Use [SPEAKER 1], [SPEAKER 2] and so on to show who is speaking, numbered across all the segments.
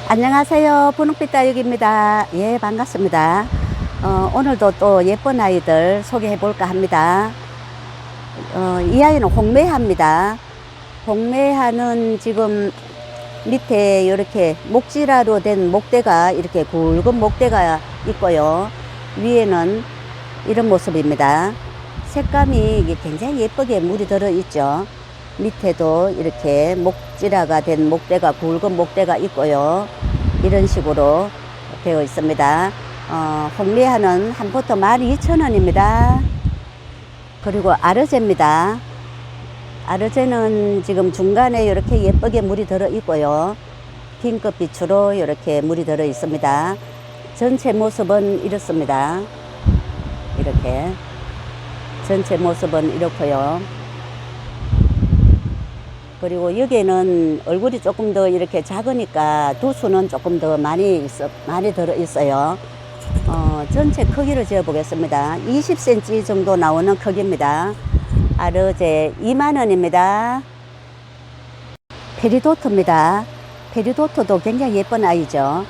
[SPEAKER 1] 안녕하세요. 분홍빛 다육입니다. 예, 반갑습니다. 오늘도 또 예쁜 아이들 소개해 볼까 합니다. 이 아이는 홍매화입니다. 홍매화는 지금 밑에 이렇게 목지라로 된 목대가 이렇게 굵은 목대가 있고요. 위에는 이런 모습입니다. 색감이 굉장히 예쁘게 물이 들어 있죠. 밑에도 이렇게 목지라가 된 목대가 굵은 목대가 있고요. 이런 식으로 되어 있습니다. 홍매화는 한 포트 12,000원입니다. 그리고 아르제입니다. 아르제는 지금 중간에 이렇게 예쁘게 물이 들어 있고요. 핑크빛으로 이렇게 물이 들어 있습니다. 전체 모습은 이렇습니다. 이렇게 전체 모습은 이렇고요. 그리고 여기에는 얼굴이 조금 더 이렇게 작으니까 두수는 조금 더 많이 들어 있어요. 전체 크기를 재어 보겠습니다. 20cm 정도 나오는 크기입니다. 아르제 20,000원입니다. 페리도트입니다. 페리도트도 굉장히 예쁜 아이죠.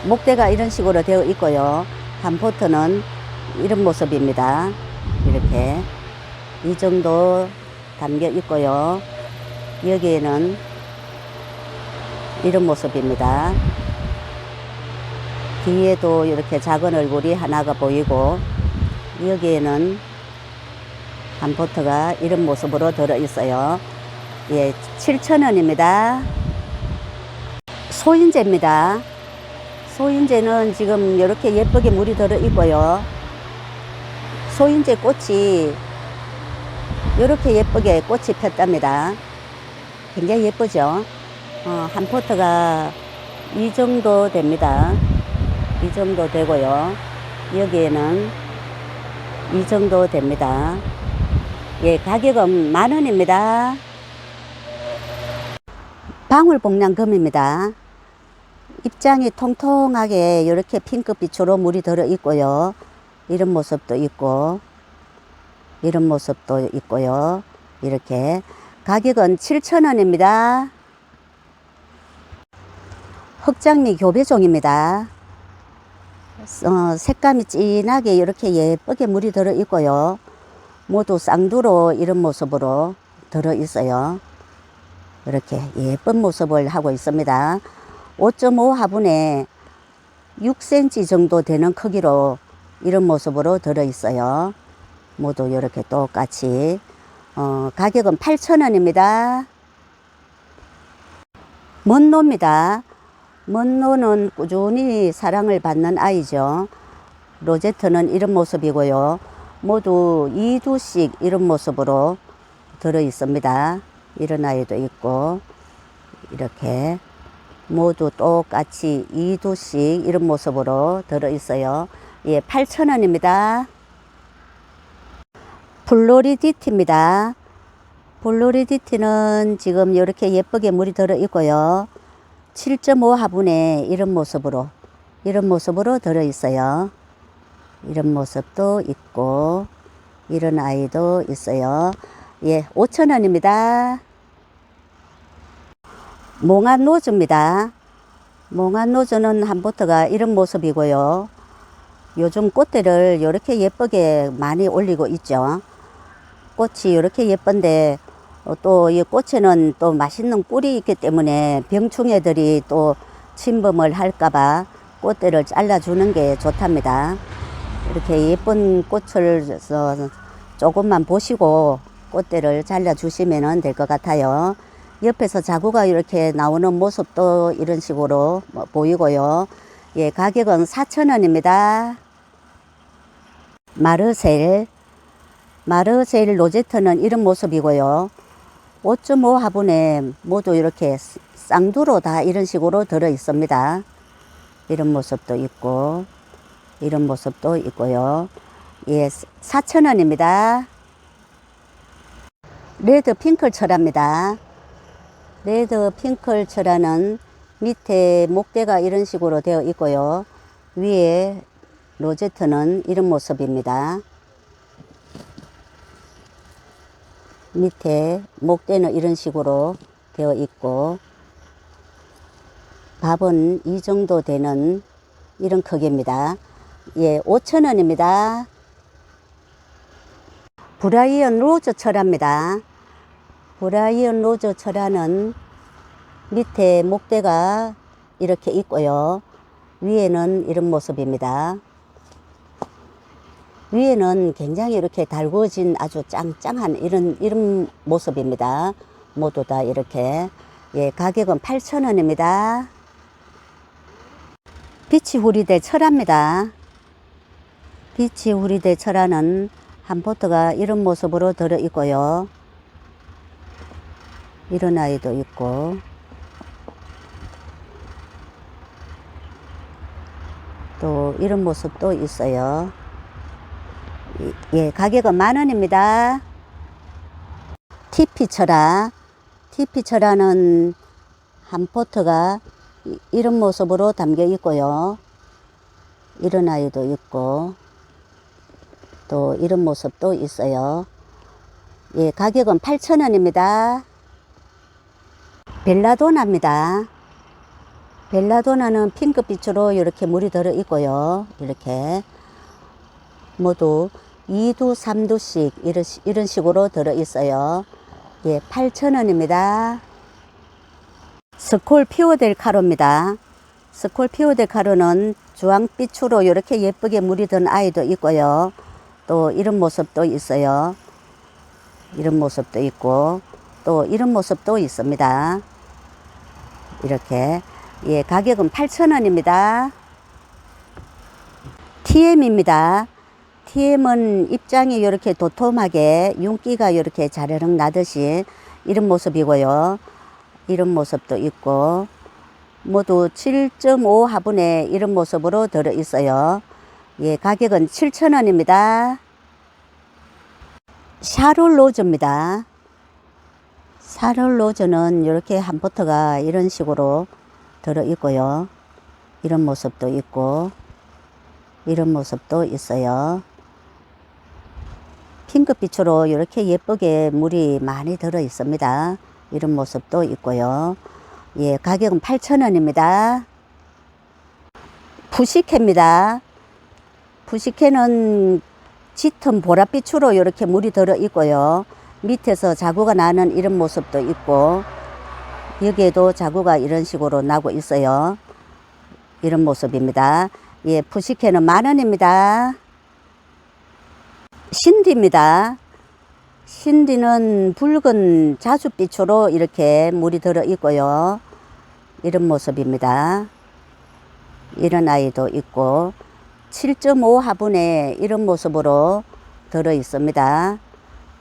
[SPEAKER 1] 목대가 이런 식으로 되어 있고요. 한 포트는 이런 모습입니다. 이렇게 이 정도 담겨 있고요. 여기에는 이런 모습입니다. 뒤에도 이렇게 작은 얼굴이 하나가 보이고, 여기에는 한 포트가 이런 모습으로 들어 있어요. 예, 7,000원입니다. 소인재입니다. 소인재는 지금 이렇게 예쁘게 물이 들어 있고요. 소인재 꽃이 이렇게 예쁘게 꽃이 폈답니다. 굉장히 예쁘죠. 한 포트가 이 정도 됩니다. 이 정도 되고요. 여기에는 이 정도 됩니다. 예, 가격은 10,000원입니다. 방울복량금입니다. 입장이 통통하게 이렇게 핑크빛으로 물이 들어 있고요. 이런 모습도 있고, 이런 모습도 있고요. 이렇게 가격은 7,000원입니다. 흑장미 교배종입니다. 색감이 진하게 이렇게 예쁘게 물이 들어 있고요. 모두 쌍두로 이런 모습으로 들어 있어요. 이렇게 예쁜 모습을 하고 있습니다. 5.5 화분에 6cm 정도 되는 크기로 이런 모습으로 들어 있어요. 모두 이렇게 똑같이. 가격은 8,000원입니다. 먼노입니다. 먼노는 꾸준히 사랑을 받는 아이죠. 로제트는 이런 모습이고요. 모두 2두씩 이런 모습으로 들어 있습니다. 이런 아이도 있고, 이렇게 모두 똑같이 2두씩 이런 모습으로 들어 있어요. 예, 8,000원입니다. 플로리디티입니다. 플로리디티는 지금 이렇게 예쁘게 물이 들어 있고요. 7.5 화분에 이런 모습으로 들어 있어요. 이런 모습도 있고, 이런 아이도 있어요. 예, 5,000원입니다. 몽환노즈입니다. 몽환노즈는 한 포트가 이런 모습이고요. 요즘 꽃대를 이렇게 예쁘게 많이 올리고 있죠. 꽃이 이렇게 예쁜데, 또 이 꽃에는 또 맛있는 꿀이 있기 때문에 병충해들이 또 침범을 할까봐 꽃대를 잘라주는 게 좋답니다. 이렇게 예쁜 꽃을 조금만 보시고 꽃대를 잘라주시면 될 것 같아요. 옆에서 자구가 이렇게 나오는 모습도 이런 식으로 보이고요. 예, 가격은 4,000원입니다. 마르셀 로제트는 이런 모습이고요. 5.5 화분에 모두 이렇게 쌍두로 다 이런 식으로 들어 있습니다. 이런 모습도 있고, 이런 모습도 있고요. 예, 4,000원입니다. 레드 핑클 철화입니다. 레드 핑클 철화는 밑에 목대가 이런 식으로 되어 있고요. 위에 로제트는 이런 모습입니다. 밑에 목대는 이런 식으로 되어 있고, 밥은 이 정도 되는 이런 크기입니다. 예, 5,000원입니다. 브라이언 로즈 철화입니다. 브라이언 로즈 철화는 밑에 목대가 이렇게 있고요. 위에는 이런 모습입니다. 위에는 굉장히 이렇게 달구어진 아주 짱짱한 이런 모습입니다. 모두 다 이렇게. 예, 가격은 8,000원입니다. 빛이 후리대 철화입니다. 빛이 후리대 철화는 한 포트가 이런 모습으로 들어 있고요. 이런 아이도 있고, 또 이런 모습도 있어요. 예, 가격은 10,000원입니다. TP 철화. TP 철화는 한 포트가 이런 모습으로 담겨 있고요. 이런 아이도 있고, 또 이런 모습도 있어요. 예, 가격은 8,000원입니다. 벨라도나입니다. 벨라도나는 핑크빛으로 이렇게 물이 들어 있고요. 이렇게 모두 2두 3두씩 이런 식으로 들어 있어요. 예, 8,000원입니다. 스콜 피오델 카로입니다. 스콜 피오델 카로는 주황빛으로 이렇게 예쁘게 물이 든 아이도 있고요. 또 이런 모습도 있어요. 이런 모습도 있고, 또 이런 모습도 있습니다. 이렇게. 예, 가격은 8,000원입니다. TM입니다. TM은 입장이 이렇게 도톰하게 윤기가 이렇게 자르륵 나듯이 이런 모습이고요. 이런 모습도 있고, 모두 7.5 화분에 이런 모습으로 들어 있어요. 예, 가격은 7,000원입니다. 샤롤 로즈입니다. 샤롤 로즈는 이렇게 한 포트가 이런 식으로 들어 있고요. 이런 모습도 있고, 이런 모습도 있어요. 핑크빛으로 이렇게 예쁘게 물이 많이 들어 있습니다. 이런 모습도 있고요. 예, 가격은 8,000원입니다. 푸시케입니다. 푸시케는 짙은 보랏빛으로 이렇게 물이 들어 있고요. 밑에서 자구가 나는 이런 모습도 있고, 여기에도 자구가 이런 식으로 나고 있어요. 이런 모습입니다. 예, 푸시케는 10,000원입니다. 신디입니다. 신디는 붉은 자줏빛으로 이렇게 물이 들어 있고요. 이런 모습입니다. 이런 아이도 있고, 7.5 화분에 이런 모습으로 들어 있습니다.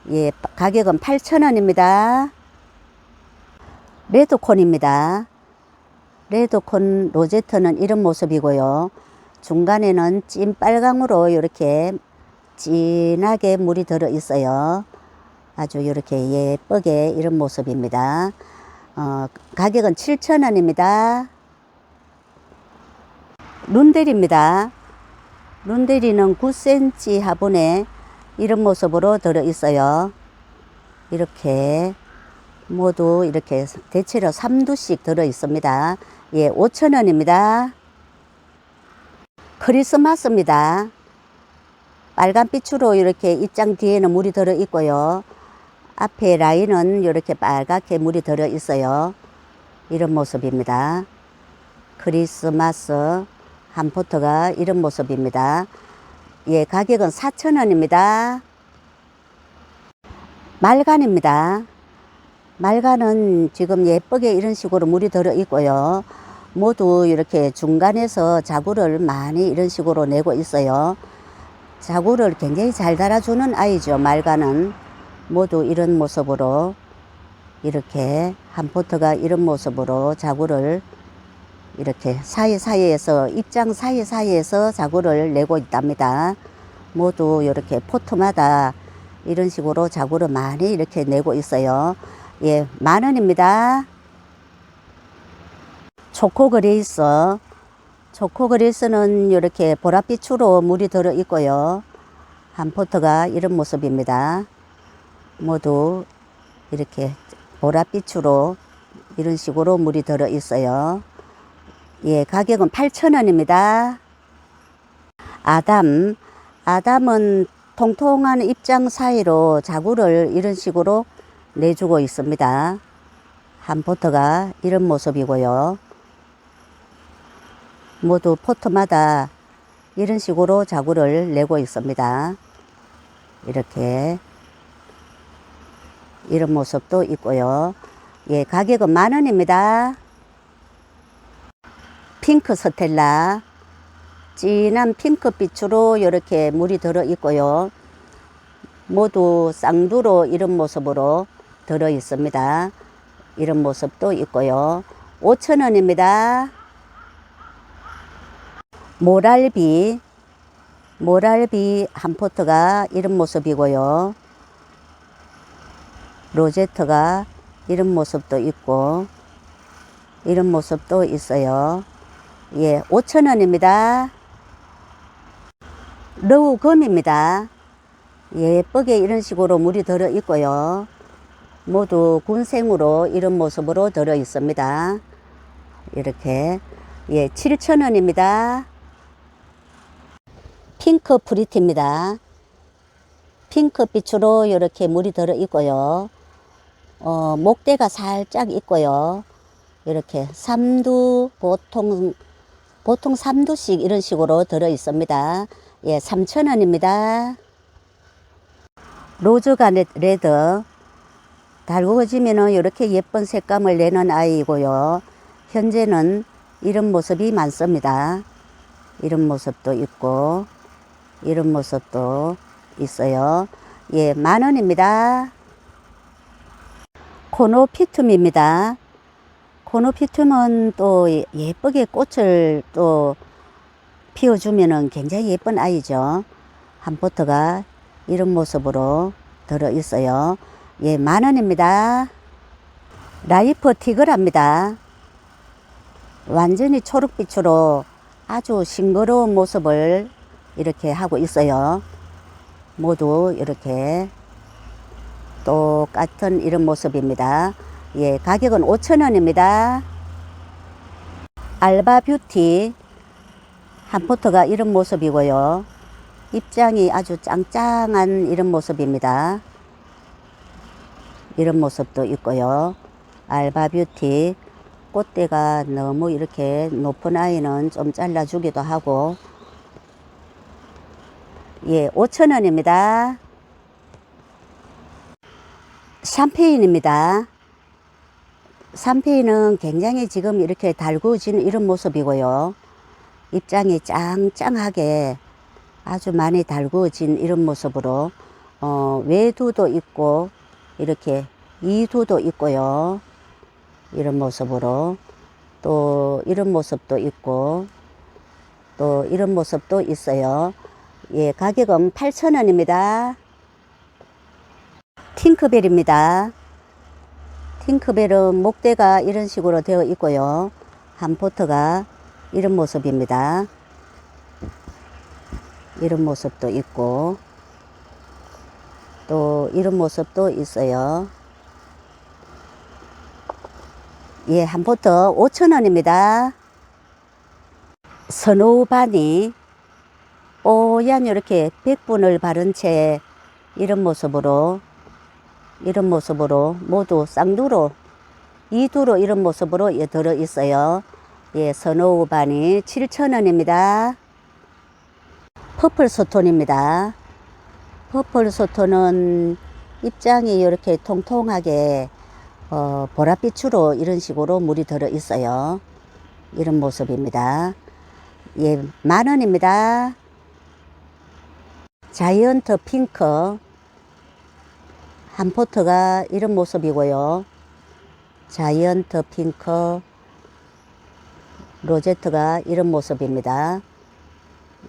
[SPEAKER 1] 예, 가격은 8,000원입니다. 레드콘입니다. 레드콘 로제트는 이런 모습이고요. 중간에는 찐빨강으로 이렇게 진하게 물이 들어 있어요. 아주 이렇게 예쁘게 이런 모습입니다. 가격은 7,000원입니다. 룬데리입니다. 룬데리는 9cm 화분에 이런 모습으로 들어 있어요. 이렇게 모두 이렇게 대체로 3두씩 들어 있습니다. 예, 5,000원입니다. 크리스마스입니다. 빨간빛으로 이렇게 입장 뒤에는 물이 들어 있고요. 앞에 라인은 이렇게 빨갛게 물이 들어 있어요. 이런 모습입니다. 크리스마스 한 포트가 이런 모습입니다. 예, 가격은 4,000원입니다. 말간입니다. 말간은 지금 예쁘게 이런 식으로 물이 들어 있고요. 모두 이렇게 중간에서 자구를 많이 이런 식으로 내고 있어요. 자구를 굉장히 잘 달아주는 아이죠. 말간은 모두 이런 모습으로 이렇게 한 포트가 이런 모습으로 자구를 이렇게 사이사이에서 입장 사이사이에서 자구를 내고 있답니다. 모두 이렇게 포트마다 이런 식으로 자구를 많이 이렇게 내고 있어요. 예, 10,000원입니다. 초코그레이스. 초코그레이스는 이렇게 보랏빛으로 물이 들어 있고요. 한 포트가 이런 모습입니다. 모두 이렇게 보랏빛으로 이런 식으로 물이 들어 있어요. 예, 가격은 8,000원입니다. 아담은 통통한 입장 사이로 자구를 이런 식으로 내주고 있습니다. 한 포트가 이런 모습이고요. 모두 포트마다 이런 식으로 자구를 내고 있습니다. 이렇게 이런 모습도 있고요. 예, 가격은 10,000원입니다. 핑크 스텔라, 진한 핑크빛으로 이렇게 물이 들어 있고요. 모두 쌍두로 이런 모습으로 들어 있습니다. 이런 모습도 있고요. 5,000원입니다. 모랄비 한 포트가 이런 모습이고요. 로제트가 이런 모습도 있고 이런 모습도 있어요. 예, 5,000원입니다. 러우금입니다. 예쁘게 이런 식으로 물이 들어 있고요. 모두 군생으로 이런 모습으로 들어 있습니다. 이렇게. 예, 7,000원입니다. 핑크 프리티입니다. 핑크빛으로 이렇게 물이 들어 있고요. 목대가 살짝 있고요. 이렇게 삼두, 보통 3두씩 이런 식으로 들어 있습니다. 예, 3,000원입니다. 로즈가 레드. 달구어지면은 이렇게 예쁜 색감을 내는 아이이고요. 현재는 이런 모습이 많습니다. 이런 모습도 있고, 이런 모습도 있어요. 예, 10,000원입니다. 코노피툼입니다. 코노피툼은 또 예쁘게 꽃을 또 피워주면은 굉장히 예쁜 아이죠. 한 포트가 이런 모습으로 들어 있어요. 예, 10,000원입니다. 라이프 티그랍니다. 완전히 초록빛으로 아주 싱그러운 모습을 이렇게 하고 있어요. 모두 이렇게 똑같은 이런 모습입니다. 예, 가격은 5,000원입니다. 알바뷰티 한 포트가 이런 모습이고요. 입장이 아주 짱짱한 이런 모습입니다. 이런 모습도 있고요. 알바뷰티 꽃대가 너무 이렇게 높은 아이는 좀 잘라주기도 하고. 예, 5,000원입니다. 샴페인입니다. 샴페인은 굉장히 지금 이렇게 달구어진 이런 모습이고요. 입장이 짱짱하게 아주 많이 달구어진 이런 모습으로 외두도 있고 이렇게 이두도 있고요. 이런 모습으로 또 이런 모습도 있고 또 이런 모습도 있어요. 예, 가격은 8,000원입니다. 팅크벨입니다. 팅크벨은 목대가 이런 식으로 되어 있고요. 한 포트가 이런 모습입니다. 이런 모습도 있고 또 이런 모습도 있어요. 예, 한 포트 5,000원입니다. 스노우바니 뽀얀 이렇게 백분을 바른 채 이런 모습으로 모두 쌍두로 이두로 이런 모습으로 들어 있어요. 예, 스노우바니 7,000원입니다. 퍼플스톤입니다. 퍼플스톤은 입장이 이렇게 통통하게 보랏빛으로 이런 식으로 물이 들어 있어요. 이런 모습입니다. 예, 10,000원입니다. 자이언트 핑크 한 포트가 이런 모습이고요. 자이언트 핑크 로제트가 이런 모습입니다.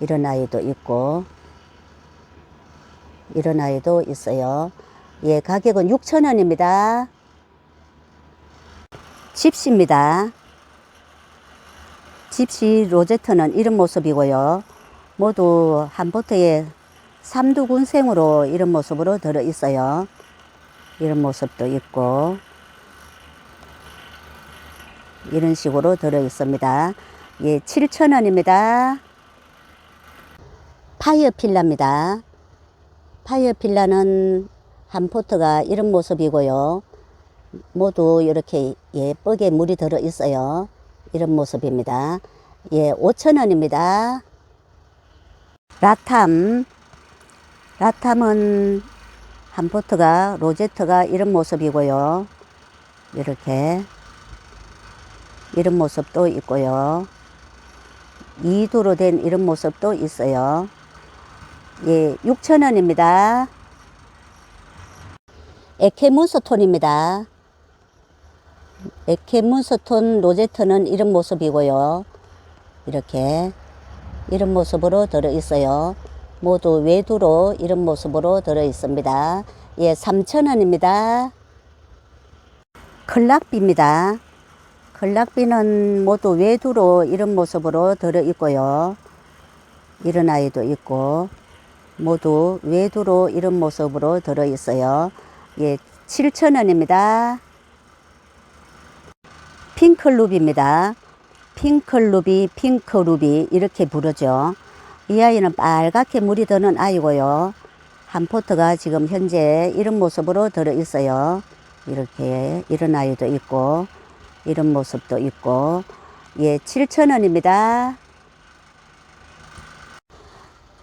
[SPEAKER 1] 이런 아이도 있고 이런 아이도 있어요. 예, 가격은 6,000원입니다. 집시입니다. 집시 로제트는 이런 모습이고요. 모두 한 포트에 삼두군생으로 이런 모습으로 들어 있어요. 이런 모습도 있고 이런 식으로 들어 있습니다. 예, 7,000원입니다. 파이어필라입니다. 파이어필라는 한 포트가 이런 모습이고요. 모두 이렇게 예쁘게 물이 들어 있어요. 이런 모습입니다. 예, 5,000원입니다. 라탐은 한 포트가 로제트가 이런 모습이고요. 이렇게 이런 모습도 있고요. 2도로 된 이런 모습도 있어요. 예, 6,000원입니다. 에케문스톤입니다. 에케문스톤 로제트는 이런 모습이고요. 이렇게 이런 모습으로 들어 있어요. 모두 외두로 이런 모습으로 들어 있습니다. 예, 3,000원입니다. 클락비입니다. 클락비는 모두 외두로 이런 모습으로 들어 있고요. 이런 아이도 있고 모두 외두로 이런 모습으로 들어 있어요. 예, 7,000원입니다. 핑클루비입니다. 핑크루비 이렇게 부르죠. 이 아이는 빨갛게 물이 드는 아이고요. 한 포트가 지금 현재 이런 모습으로 들어 있어요. 이렇게 이런 아이도 있고 이런 모습도 있고. 예, 7,000원입니다.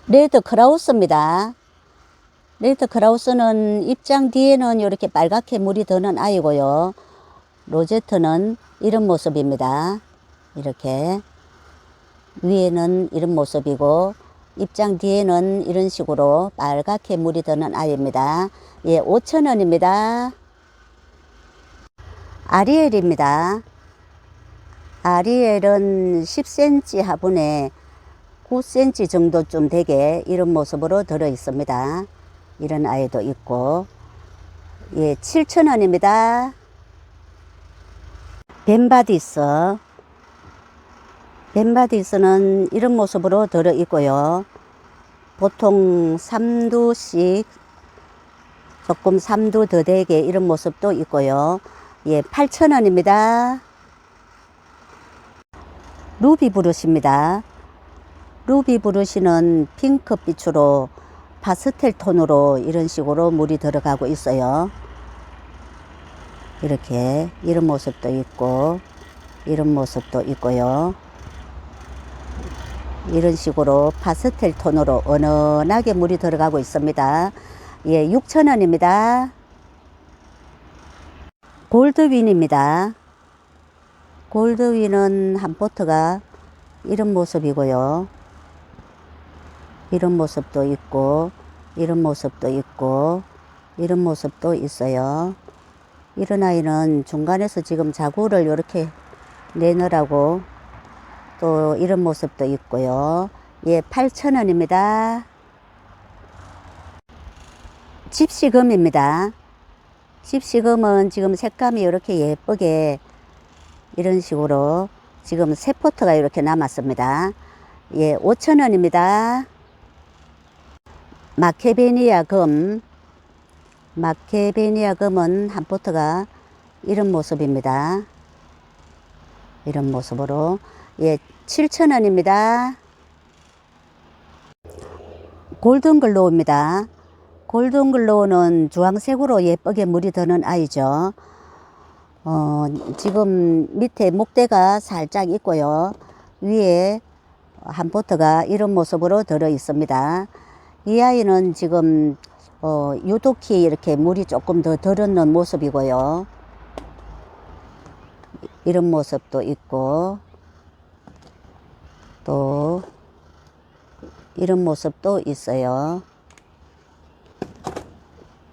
[SPEAKER 1] 레드 크라우스입니다. 레드 크라우스는 입장 뒤에는 이렇게 빨갛게 물이 드는 아이고요. 로제트는 이런 모습입니다. 이렇게 위에는 이런 모습이고 입장 뒤에는 이런 식으로 빨갛게 물이 드는 아이입니다. 예, 5,000원입니다. 아리엘입니다. 아리엘은 10cm 화분에 9cm 정도쯤 되게 이런 모습으로 들어 있습니다. 이런 아이도 있고. 예, 7,000원입니다. 벤바디스는 이런 모습으로 들어 있고요. 보통 3두씩 조금 3두 더 되게 이런 모습도 있고요. 예, 8,000원입니다. 루비브루시입니다. 루비브루시는 핑크빛으로 파스텔 톤으로 이런 식으로 물이 들어가고 있어요. 이렇게 이런 모습도 있고 이런 모습도 있고요. 이런 식으로 파스텔 톤으로 은은하게 물이 들어가고 있습니다. 예, 6,000원입니다. 골드윈입니다. 골드윈은 한 포트가 이런 모습이고요. 이런 모습도 있고 이런 모습도 있고 이런 모습도 있어요. 이런 아이는 중간에서 지금 자구를 이렇게 내놓으라고 또 이런 모습도 있고요. 예, 8,000원입니다. 집시금입니다. 집시금은 지금 색감이 이렇게 예쁘게 이런 식으로 지금 세 포트가 이렇게 남았습니다. 예, 5,000원입니다. 마케베니아 금은 한 포트가 이런 모습입니다. 이런 모습으로. 예, 7,000원입니다. 골든글로우입니다. 골든글로우는 주황색으로 예쁘게 물이 드는 아이죠. 지금 밑에 목대가 살짝 있고요. 위에 한 포트가 이런 모습으로 들어 있습니다. 이 아이는 지금 유독히 이렇게 물이 조금 더 들었는 모습이고요. 이런 모습도 있고 또 이런 모습도 있어요.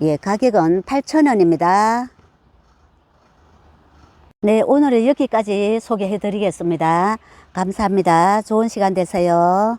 [SPEAKER 1] 예, 가격은 8,000원입니다. 네, 오늘은 여기까지 소개해 드리겠습니다. 감사합니다. 좋은 시간 되세요.